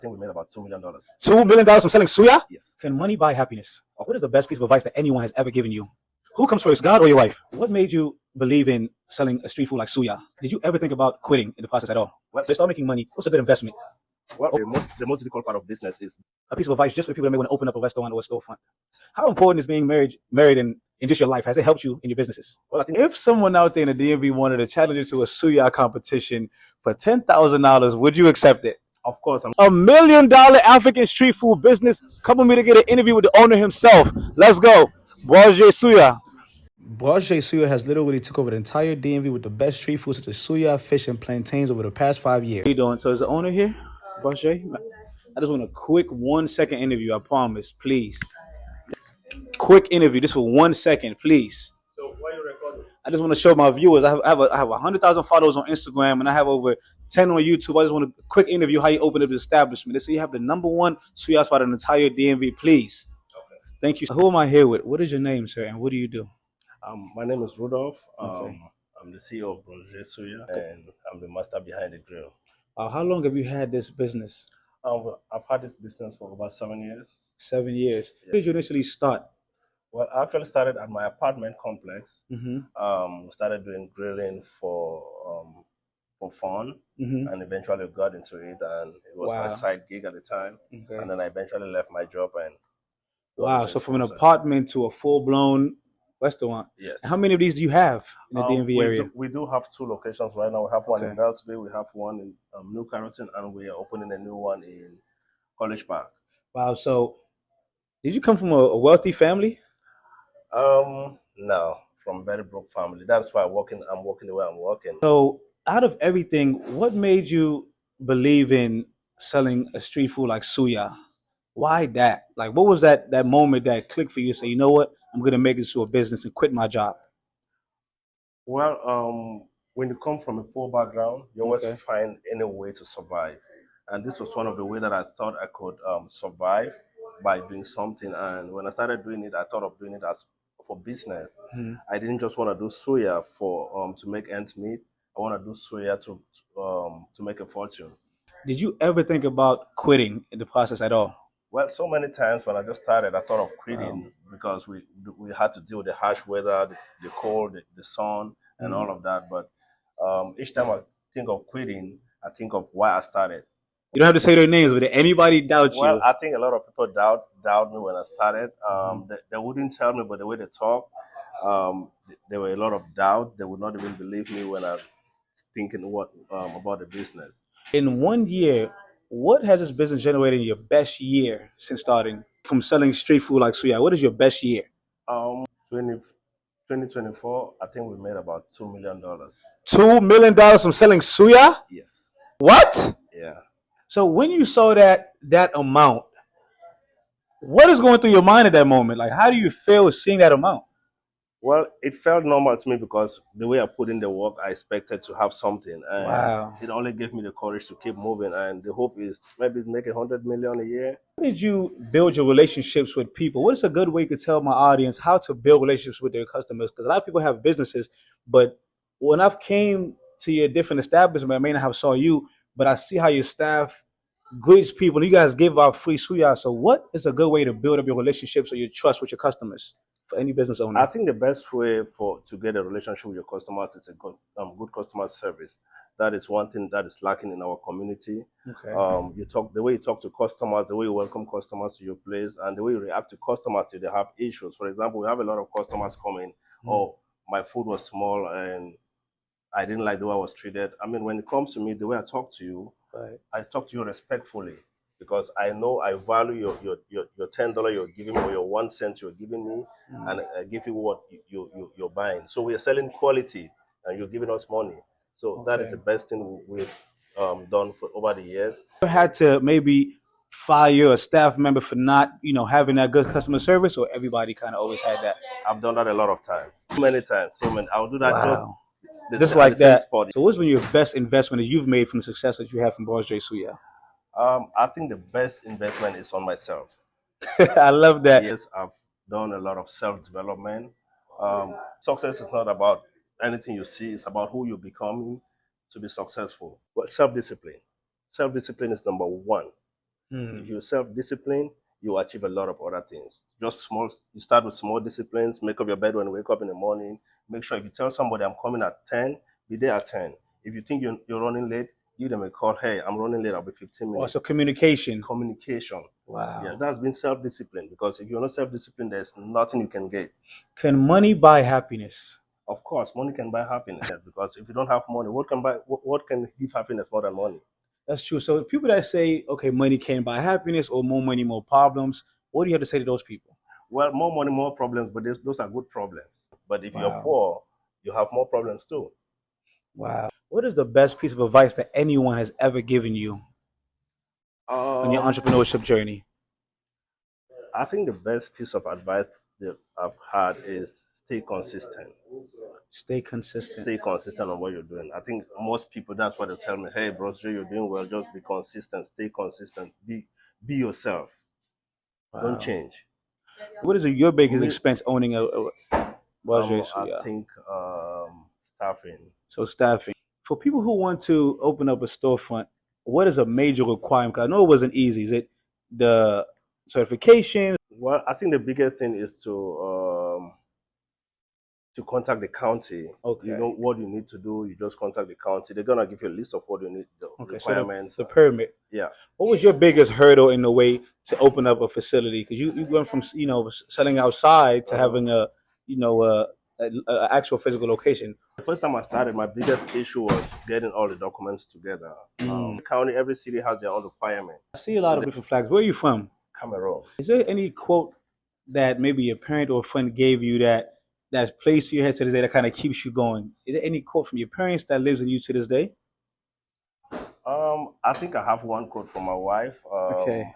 I think we made about $2 million. $2 million from selling suya? Yes. Can money buy happiness? What is the best piece of advice that anyone has ever given you? Who comes first, God or your wife? What made you believe in selling a street food like suya? Did you ever think about quitting in the process at all? Well, They start making money. What's a good investment? Well, the most difficult part of business is A piece of advice just for people that may want to open up a restaurant or a storefront. How important is being married in just your life? Has it helped you in your businesses? well, I think If someone out there in the DMV wanted to challenge you to a suya competition for $10,000, would you accept it? of course I'm $1 million African street food business. Come with me to get an interview with the owner himself. Let's go. Brosj Suya. Brosj Suya has literally took over the entire DMV with the best street food such as suya, fish, and plantains over the past 5 years. How you doing? So is the owner here? Brosj? I just want a quick 1 second interview, I promise. Please. Quick interview. This for 1 second, please. So why are you recording? I just want to show my viewers. I have 100,000 followers on Instagram and I have over 10 on YouTube. I just want a quick interview how you open up the establishment. They say you have the #1 suya spot in the entire DMV. Please. Okay. Thank you. Who am I here with? What is your name, sir, and what do you do? My name is Rudolph. Okay. I'm the CEO of Brosj Suya, and I'm the master behind the grill. How long have you had this business? I've had this business for about 7 years. 7 years. Yeah. Where did you initially start? Well, I actually started at my apartment complex. Mm-hmm. Started doing grilling for fun, Mm-hmm. and eventually got into it, and it was my Wow. side gig at the time. Okay. And then I eventually left my job and got Wow. into So it from an full-time. apartment to a full-blown restaurant. Yes. How many of these do you have in the DMV area? We do have 2 locations right now. We have one in Okay. Beltsville, we have one in New Carrollton, and we are opening a new one in College Park. Wow. So did you come from a wealthy family? No, from very broke family. That's why I'm working the way I'm working. So out of everything, what made you believe in selling a street food like suya? Why that? Like, what was that moment that clicked for you? Say, you know what? I'm gonna make this to a business and quit my job. Well, when you come from a poor background, you always Okay. find any way to survive. And this was one of the ways that I thought I could survive by doing something. And when I started doing it, I thought of doing it as for business. Mhm. I didn't just want to do suya for to make ends meet. I want to do suya to make a fortune. Did you ever think about quitting in the process at all? Well, so many times when I just started, I thought of quitting because we had to deal with the harsh weather, the cold, the sun, and all of that. But each time I think of quitting, I think of why I started. You don't have to say their names, but did anybody doubt Well, you? I think a lot of people doubt me when I started. They wouldn't tell me, but the way they talk, there were a lot of doubt. They would not even believe me when I'm thinking about the business. In 1 year, what has this business generated in your best year since starting from selling street food like suya? What is your best year? 2024, I think we made about $2 million. $2 million from selling suya? Yes. What? Yeah. So when you saw that amount, what is going through your mind at that moment? Like, how do you feel seeing that amount? Well, it felt normal to me because the way I put in the work, I expected to have something, and Wow. it only gave me the courage to keep moving. And the hope is maybe make 100 million a year. How did you build your relationships with people? What is a good way to tell my audience how to build relationships with their customers? Because a lot of people have businesses, but when I've came to your different establishment, I may not have saw you, but I see how your staff greets people. And you guys give out free suya. So what is a good way to build up your relationships or your trust with your customers for any business owner? I think the best way to get a relationship with your customers is a good customer service. That is one thing that is lacking in our community. Okay. The way you talk to customers, the way you welcome customers to your place, and the way you react to customers if they have issues. For example, we have a lot of customers coming. Oh, my food was small and I didn't like the way I was treated. I mean, when it comes to me, the way I talk to you, Right. I talk to you respectfully because I know I value your $10 you're giving me or your 1 cent you're giving me, and I give you what you're buying. So we are selling quality, and you're giving us money. So that is Okay. the best thing we've done for over the years. You had to maybe fire a staff member for not, having that good customer service, or everybody kind of always had that? I've done that a lot of times, so many. I'll do that Wow. just Just like at the same that. spot. So what's been your best investment that you've made from the success that you have from Brosj Suya? I think the best investment is on myself. I love that. Yes, I've done a lot of self-development. Success is not about anything you see, it's about who you're becoming to be successful. But self-discipline. Self-discipline is number 1. If you self-discipline, you achieve a lot of other things. Just small. You start with small disciplines. Make up your bed when you wake up in the morning. Make sure if you tell somebody I'm coming at 10, be there at 10. If you think you're running late, give them a call. Hey, I'm running late. I'll be 15 minutes. Also, communication. Communication. Wow. Yeah, that's been self-discipline. Because if you're not self-disciplined, there's nothing you can get. Can money buy happiness? Of course, money can buy happiness. Because if you don't have money, what can give happiness more than money? That's true. So people that say, okay, money can't buy happiness, or more money, more problems, what do you have to say to those people? Well, more money, more problems, but those are good problems. But if you're poor, you have more problems too. Wow. What is the best piece of advice that anyone has ever given you on your entrepreneurship journey? I think the best piece of advice that I've had is stay consistent. Stay consistent. Stay consistent on what you're doing. I think most people, that's what they tell me. Hey, Brosj, you're doing well. Just be consistent. Stay consistent. Be yourself. Wow. Don't change. What is your biggest expense owning a Brosj? I think staffing. So staffing. For people who want to open up a storefront, what is a major requirement? Because I know it wasn't easy. Is it the certification? Well, I think the biggest thing is to contact the county. Okay. You know what you need to do. You just contact the county. They're gonna give you a list of what you need, the requirements. So the permit. Yeah. What was your biggest hurdle in the way to open up a facility? Because you went from selling outside to having a actual physical location. The first time I started, my biggest issue was getting all the documents together. The county, every city has their own requirement. I see a lot of different flags. Where are you from? Cameroon. Is there any quote that maybe a parent or a friend gave you that's placed to your head to this day that kind of keeps you going? Is there any quote from your parents that lives in you to this day? I think I have one quote from my wife. Okay.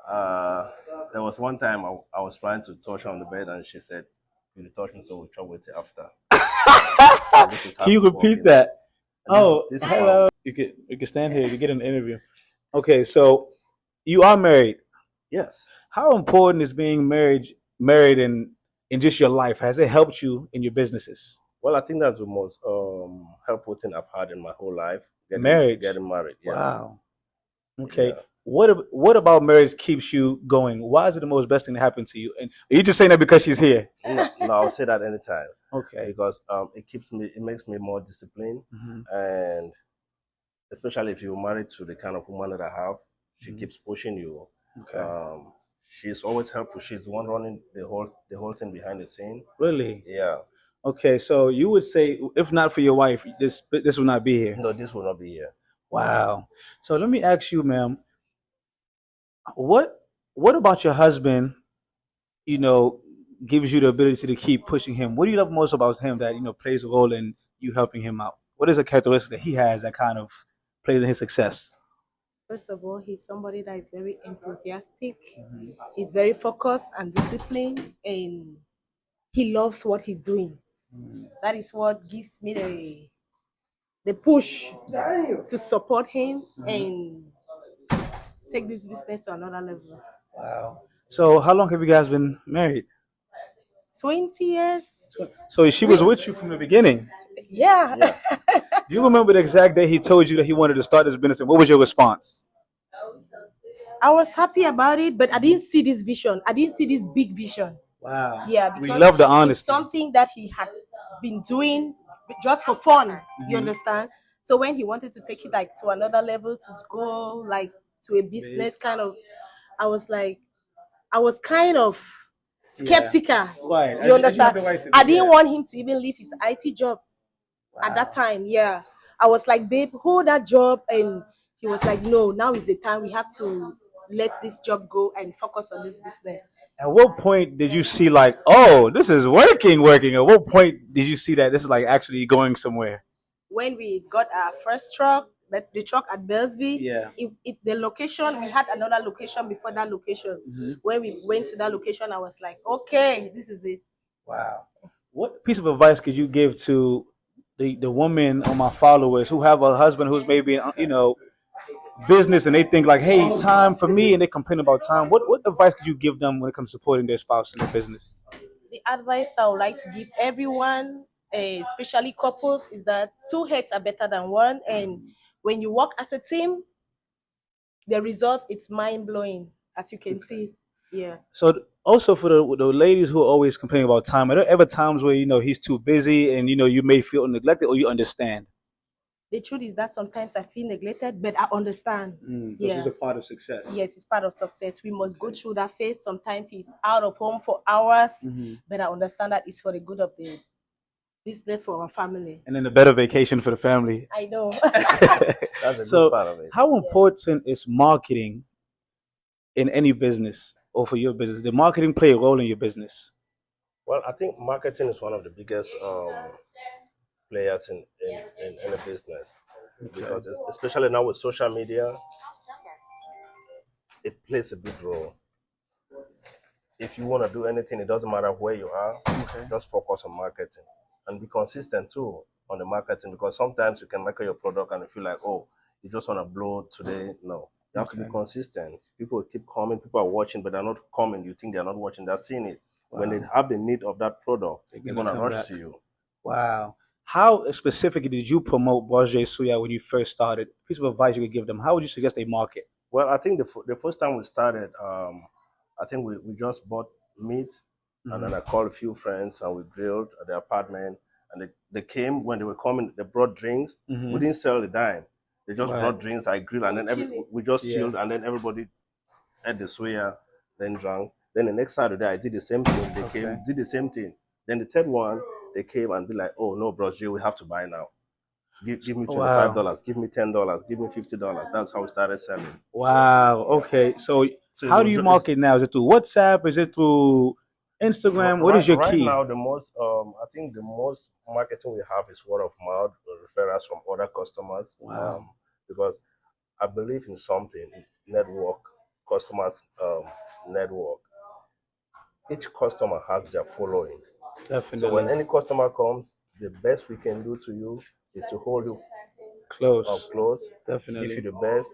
There was one time I was trying to touch her on the bed, and she said, "You touch me, so we'll try with it after." Can you repeat that? Hello. You can stand here. You get an interview. Okay, so you are married. Yes. How important is being married in just your life? Has it helped you in your businesses? Well, I think that's the most helpful thing I've had in my whole life. Getting married. Yeah. Wow. Okay. Yeah. What about marriage keeps you going? Why is it the most best thing to happen to you? And are you just saying that because she's here? No, I'll say that anytime. Okay. Because it makes me more disciplined, and especially if you're married to the kind of woman that I have, she keeps pushing you. Okay. She's always helpful. She's the one running the whole thing behind the scene. Really? Yeah. Okay, so you would say, if not for your wife, this would not be here. No, this will not be here. Wow. So let me ask you, ma'am, what about your husband, gives you the ability to keep pushing him? What do you love most about him that, plays a role in you helping him out? What is a characteristic that he has that kind of plays in his success? First of all, he's somebody that is very enthusiastic. He's very focused and disciplined, and he loves what he's doing. That is what gives me the push to support him and take this business to another level. Wow. So how long have you guys been married? 20 years. So she was with you from the beginning? Yeah. Do you remember the exact day he told you that he wanted to start this business, and what was your response? I was happy about it, but I didn't see this vision. I didn't see this big vision. Wow. Yeah, because we love the honesty. It's something that he had been doing just for fun. You understand? So when he wanted to take it to another level, to go to a business kind of, I was kind of skeptical. Yeah. Right. You understand? I didn't want him to even leave his IT job at that time. Yeah. I was like, babe, hold that job. And he was like, no, now is the time. We have to let this job go and focus on this business. At what point did you see oh, this is working? At what point did you see that this is actually going somewhere? When we got our first truck, the truck at Brosj, the location, we had another location before that location. When we went to that location, I was like, okay, this is it. Wow. What piece of advice could you give to the women or my followers who have a husband who's maybe business and they think hey, time for me, and they complain about time? What advice could you give them when it comes to supporting their spouse in their business? The advice I would like to give everyone, especially couples, is that 2 heads are better than one. And when you work as a team, the result, it's mind blowing, as you can see. Yeah. So also for the ladies who always complain about time, are there ever times where he's too busy and you may feel neglected, or you understand? The truth is that sometimes I feel neglected, but I understand. This is a part of success. Yes, it's part of success. We must go through that phase. Sometimes he's out of home for hours, but I understand that it's for the good of the business, for our family. And then a better vacation for the family. I know. That's a good part of it. How important is marketing in any business or for your business? Did marketing play a role in your business? Well, I think marketing is one of the biggest players in a business, because especially now with social media, it plays a big role. If you want to do anything, it doesn't matter where you are, just focus on marketing and be consistent too on the marketing, because sometimes you can market your product and you feel like, oh, you just want to blow today. No, you have to be consistent. People will keep coming, people are watching, but they're not coming. You think they're not watching, they're seeing it. When they have the need of that product, they're going to rush to you. Wow. How specifically did you promote Brosj Suya when you first started? Piece of advice you could give them. How would you suggest they market? Well, I think the first time we started, I think we just bought meat, and then I called a few friends and we grilled at the apartment. And they came. When they were coming, they brought drinks. We didn't sell a dime. They just brought drinks. I grilled, and then we just chilled, and then everybody ate the suya, then drank. Then the next Saturday, I did the same thing. They came, did the same thing. Then the third one, they came and be like, "Oh no, Brosj, we have to buy now. Give me $25, give me $10, give me $50." That's how we started selling. Wow. Okay. So how do you market now? Is it through WhatsApp? Is it through Instagram? What is your key? Right now, the most I think the most marketing we have is word of mouth, referrals from other customers. Wow. Because I believe in something, network, customers network. Each customer has their following. Definitely. So when any customer comes, the best we can do to you is to hold you close. Definitely. Give you the best,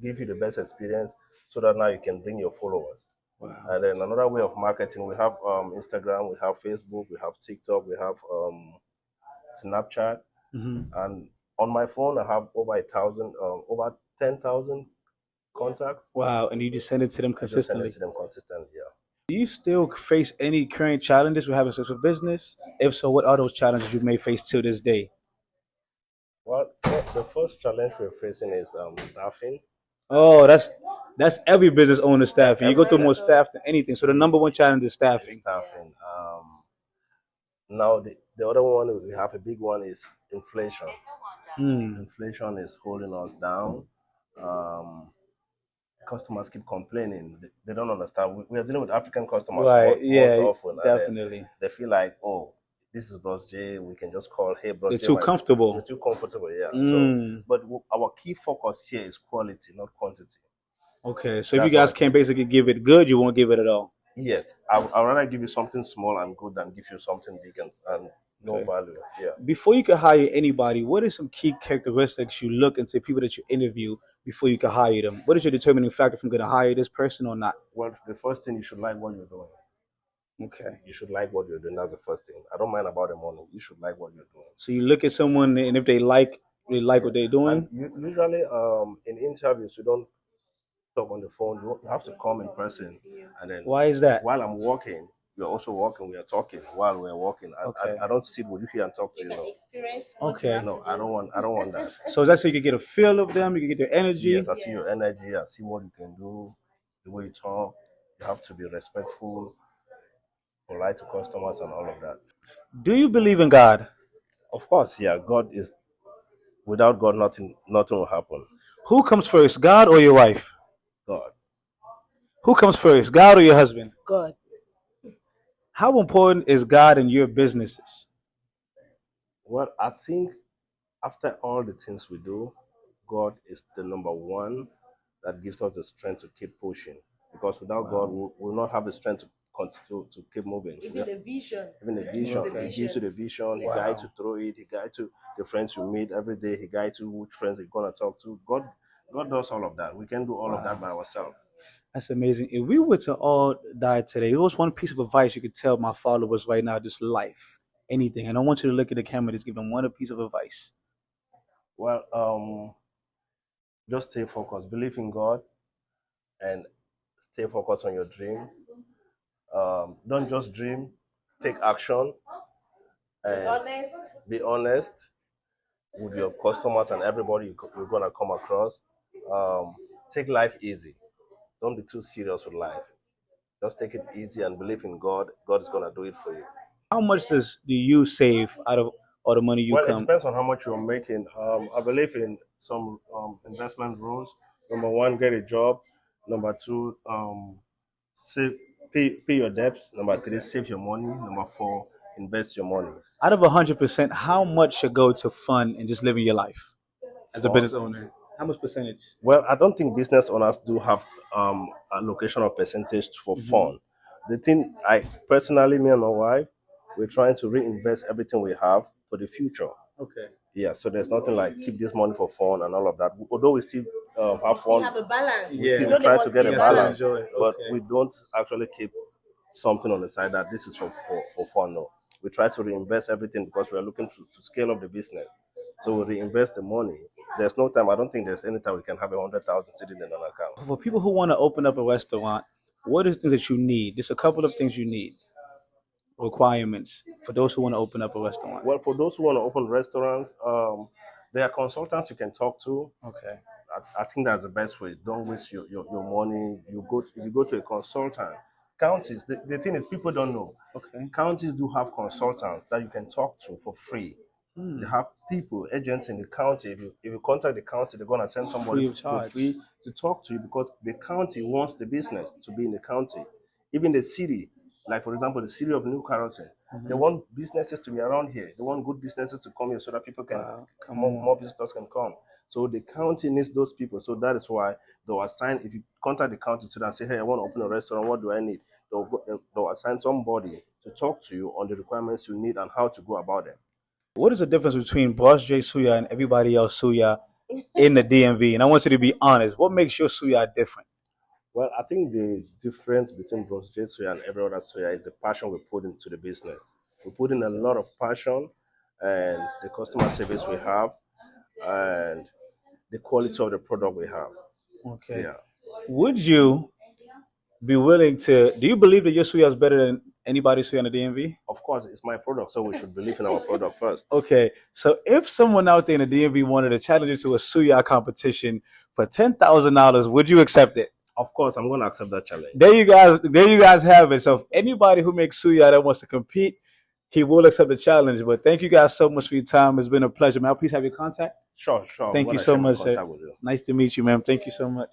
give you the best experience, so that now you can bring your followers. Wow. And then another way of marketing, we have Instagram, we have Facebook, we have TikTok, we have Snapchat, and on my phone I have over 1,000, over 10,000 contacts. Wow! And you just send it to them consistently. Yeah. Do you still face any current challenges with having such a business? If so, what are those challenges you may face till this day? Well, the first challenge we're facing is staffing. Oh, that's every business owner staffing. You go through more staff than anything. So the number one challenge is staffing. Now the other one, we have a big one, is inflation. Inflation is holding us down. Customers keep complaining. They don't understand. We are dealing with African customers most often. Definitely. They feel like, oh, this is Brosj. We can just call, hey, Brosj. They're too comfortable. They're too comfortable, yeah. So, but our key focus here is quality, not quantity. Okay, so if you guys can't basically give it good, you won't give it at all. Yes, I'd rather give you something small and good than give you something big and no value. Yeah. Before you can hire anybody, what are some key characteristics you look into people that you interview before you can hire them? What is your determining factor if I'm going to hire this person or not? Well, the first thing, you should like what you're doing. Okay. You should like what you're doing. That's the first thing. I don't mind about the money. You should like what you're doing. So you look at someone, and if they like what they're doing. And usually, in interviews, you don't talk on the phone. You have to come in person. And then, why is that? While I'm walking, you're also walking. We are talking while we're walking. I don't sit with you here and talk to you. Okay. No, I don't want that. So that's so you can get a feel of them. You can get their energy. Yes, I see your energy. I see what you can do, the way you talk. You have to be respectful, polite to customers, and all of that. Do you believe in God? Of course, yeah. God is. Without God, nothing will happen. Who comes first, God or your wife? God. Who comes first, God or your husband? God. How important is God in your businesses? Well, I think after all the things we do, God is the number one that gives us the strength to keep pushing. Because without God, we will not have the strength to continue to keep moving. Even the vision. He gives you the vision. He guides you through it. He guides you the friends you meet every day. He guides you which friends you're gonna talk to. God does all of that. We can do all of that by ourselves. That's amazing. If we were to all die today, what was one piece of advice you could tell my followers right now, just life, anything? And I want you to look at the camera, just give them one piece of advice. Well, Just stay focused. Believe in God and stay focused on your dream. Don't just dream. Take action and Honest. be honest with your customers and everybody you're gonna come across. Take life easy. Don't be too serious with life. Just take it easy and believe in God. God is gonna do it for you. How much do you save out of all the money you Well, it come? depends on how much you're making. I believe in some investment rules. Number one, get a job. Number two, save, pay your debts. Number three, save your money. Number four, invest your money. Out of 100%, how much should go to fun and just living your life as a Fun. business owner? How much percentage? Well, I don't think business owners do have allocation of percentage for fun. The thing, I personally, me and my wife, we're trying to reinvest everything we have for the future. Okay. Yeah, so there's nothing like keep this money for fun and all of that. Although we still have We fun, have a balance. we Yeah. still You know, try there to must get be a a balance, enjoy it. but Okay. we don't actually keep something on the side that this is for fun. No, we try to reinvest everything because we are looking to scale up the business. So we reinvest the money. There's no time. I don't think there's any time we can have 100,000 sitting in an account. For people who want to open up a restaurant, what is things that you need? There's a couple of things you need. Requirements for those who want to open up a restaurant. Well, for those who want to open restaurants, there are consultants you can talk to. Okay. I think that's the best way. Don't waste your money. You go to a consultant. Counties, the thing is people don't know. Okay. Counties do have consultants that you can talk to for free. They have people, agents in the county. If you contact the county, they're gonna send somebody Free of for charge. free to talk to you because the county wants the business to be in the county. Even the city, like for example, the city of New Carrollton, they want businesses to be around here. They want good businesses to come here so that people can Wow. Come more on. visitors can come. So the county needs those people. So that is why they'll assign. If you contact the county today and say, "Hey, I want to open a restaurant. What do I need?" They'll assign somebody to talk to you on the requirements you need and how to go about them. What is the difference between Brosj Suya and everybody else Suya in the DMV? And I want you to be honest. What makes your Suya different? Well, I think the difference between Brosj Soya and every other soya is the passion we put into the business. We put in a lot of passion and the customer service we have and the quality of the product we have. Okay. Yeah. Would you be willing to? Do you believe that your Suya is better than anybody's Suya in the DMV? Of course, it's my product, so we should believe in our product first. Okay, so if someone out there in the DMV wanted to challenge you to a Suya competition for $10,000, would you accept it? Of course, I'm going to accept that challenge. There you guys have it. So if anybody who makes Suya that wants to compete, he will accept the challenge. But thank you guys so much for your time. It's been a pleasure. May I please have your contact? Sure. Thank you so much, sir. Nice to meet you, ma'am. Thank you so much.